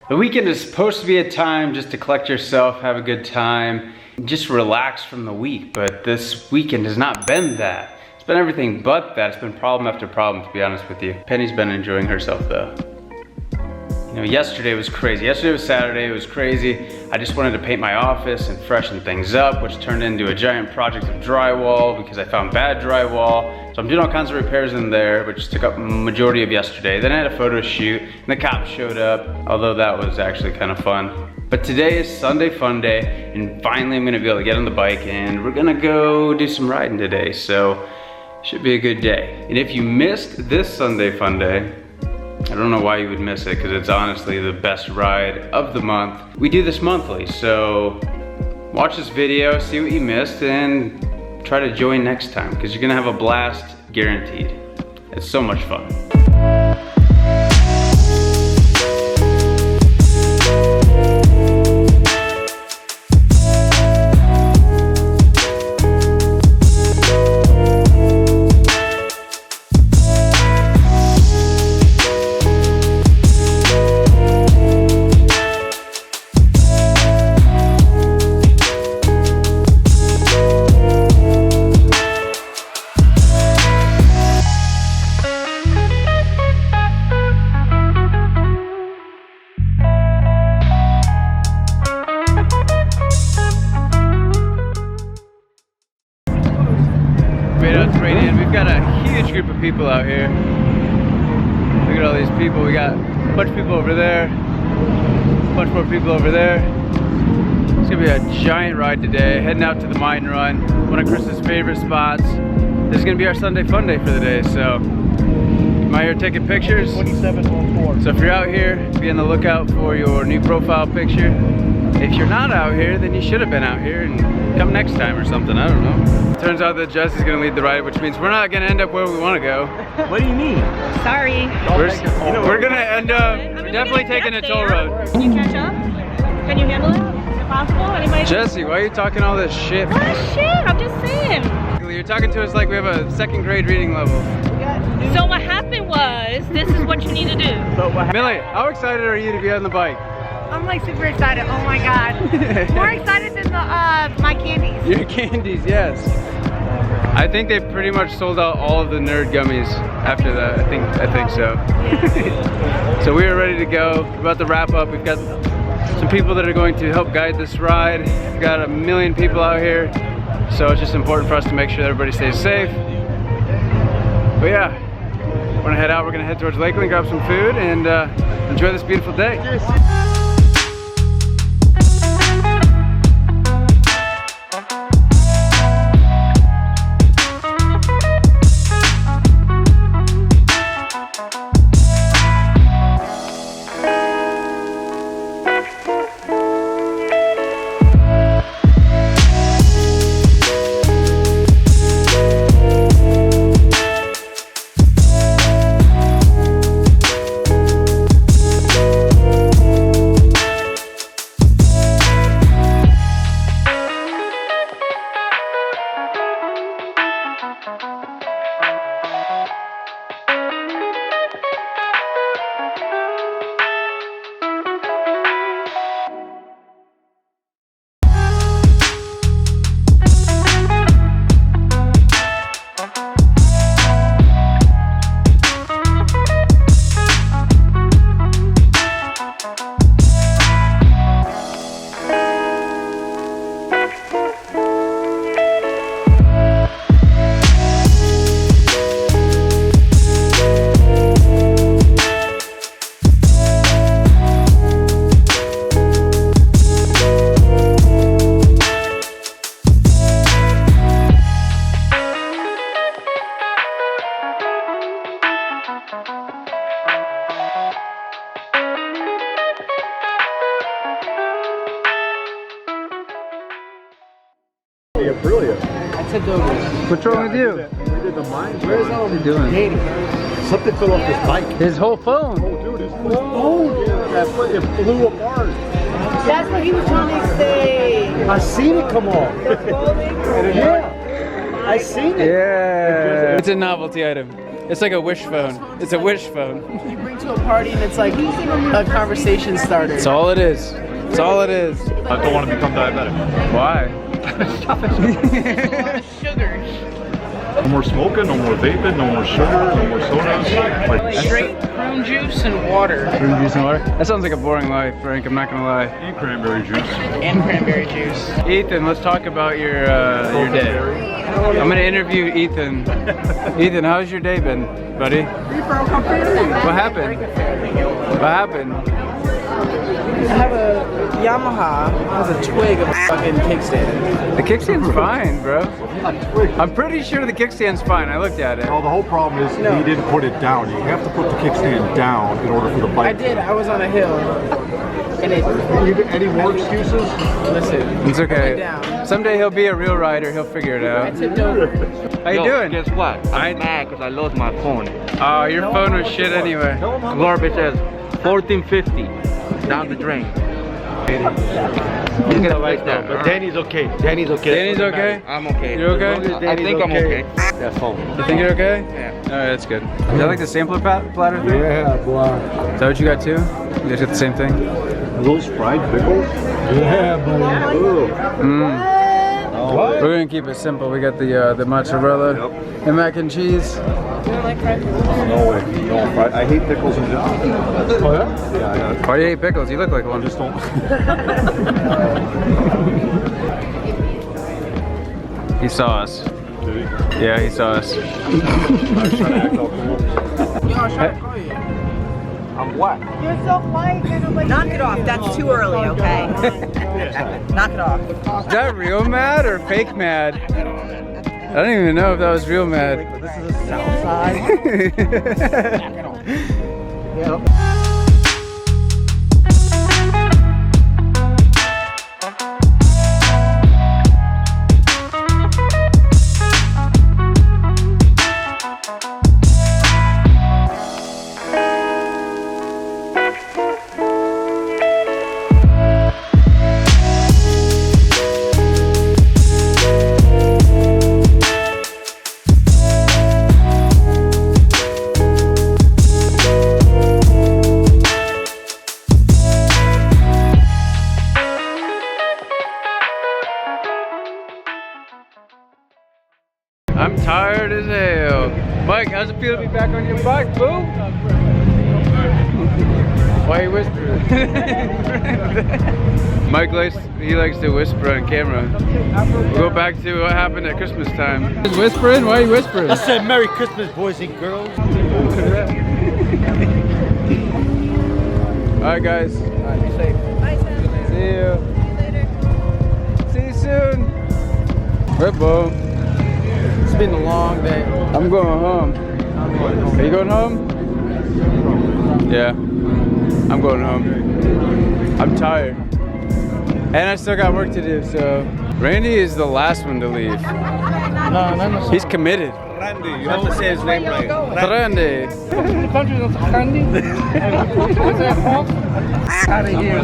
The weekend is supposed to be a time just to collect yourself, have a good time, just relax from the week, but this weekend has not been that. It's been everything but that. It's been problem after problem, to be honest with you. Penny's been enjoying herself though. You know, yesterday was crazy. Yesterday was Saturday, it was crazy. I just wanted to paint my office and freshen things up, which turned into a giant project of drywall because I found bad drywall. So I'm doing all kinds of repairs in there, which took up a majority of yesterday. Then I had a photo shoot and the cops showed up, although that was actually kind of fun. But today is Sunday Funday, and finally I'm gonna be able to get on the bike and we're gonna go do some riding today. So should be a good day. And if you missed this Sunday Funday, I don't know why you would miss it, because it's honestly the best ride of the month. We do this monthly, so watch this video, see what you missed, and try to join next time, because you're gonna have a blast, guaranteed. It's so much fun. We've got a huge group of people out here. Look at all these people. We got a bunch of people over there, a bunch more people over there. It's gonna be a giant ride today, heading out to the mine run, one of Chris's favorite spots. This is gonna be our Sunday fun day for the day, so I'm out here taking pictures. 2714. So if you're out here, be on the lookout for your new profile picture. If you're not out here, then you should have been out here and come next time or something, I don't know. Turns out that Jesse's gonna lead the ride, which means we're not gonna end up where we wanna go. What do you mean? Sorry. We're gonna end up definitely taking a toll road. Can you catch up? Can you handle it? Is it possible? Anybody? Jesse, why are you talking all this shit? What shit? I'm just saying. You're talking to us like we have a second grade reading level. So what happened was, this is what you need to do. Millie, how excited are you to be on the bike? I'm like super excited. Oh my god. More excited than my candies. Your candies, yes. I think they pretty much sold out all of the nerd gummies after that. I think so. Yeah. So we are ready to go. We're about to wrap up. We've got some people that are going to help guide this ride. We've got a million people out here. So it's just important for us to make sure that everybody stays safe. But yeah, we're gonna head out. We're gonna head towards Lakeland, grab some food, and enjoy this beautiful day. Cheers. Brilliant. What's wrong with you? We did the mine. Where's all he doing? Something fell off his bike. His whole phone. Oh, dude, his phone. Yeah, it flew apart. That's what he was trying to say. I seen it come off. Yeah. I seen it. Yeah. It's a novelty item. It's like a wish phone. It's a wish phone. You bring to a party and it's like a conversation starter. That's all it is. That's all it is. I don't want to become diabetic. Why? Stop it. A lot of sugar. No more smoking, no more vaping, no more sugar, no more sodas. Like, Straight prune juice and water. Prune juice and water? That sounds like a boring life, Frank. I'm not gonna lie. and cranberry juice. And cranberry juice. Ethan, let's talk about your day. I'm gonna interview Ethan. Ethan, how's your day been, buddy? What happened? What happened? I have a Yamaha has a twig of a fucking kickstand. The kickstand's fine, bro. I'm pretty sure the kickstand's fine. I looked at it. No, the whole problem is he didn't put it down. You have to put the kickstand down in order for the bike. I did. I was on a hill. And it. Any more excuses? Listen. It's okay. Down. Someday he'll be a real rider. He'll figure it I out. tipped over. How you doing? Guess what? I'm mad because I lost my phone. Oh, your phone was shit anyway. Garbage says 1450 down the drain. Look at it like that. But Danny's okay. Danny's okay. Danny's okay? I'm okay. You okay? I think I'm okay. That's home. You think you're okay? Yeah. Alright, that's good. Is that like the sampler platter thing? Yeah, boy. Is that what you got too? You guys got the same thing? Those fried pickles? Yeah, buddy. We're gonna keep it simple. We got the mozzarella and mac and cheese. No way. No, I hate pickles and dip. Oh, yeah? Yeah, Why do you hate pickles? You look like one. I just don't. He saw us. Yeah, he saw us. I was trying to act all cool. Yo, I was trying to call you. I'm black. You're so white. Knock it off. That's too early, okay? Knock it off. Is that real mad or fake mad? I don't even know if that was real mad. This is a south side. I'm tired as hell. Mike, how's it feel to be back on your bike, boo? Why are you whispering? Mike likes to whisper on camera. We'll go back to what happened at Christmas time. Whispering? Why are you whispering? I said Merry Christmas, boys and girls. Alright guys. Alright, be safe. Bye, Sam. See you. See you later. See you soon. Red Bull. It's been a long day. I'm going home. Are you going home? Yeah. I'm going home. I'm tired. And I still got work to do, so. Randy is the last one to leave. No. He's committed. Randy, you have to say his name right. Randy. The country that's candy. Out of here.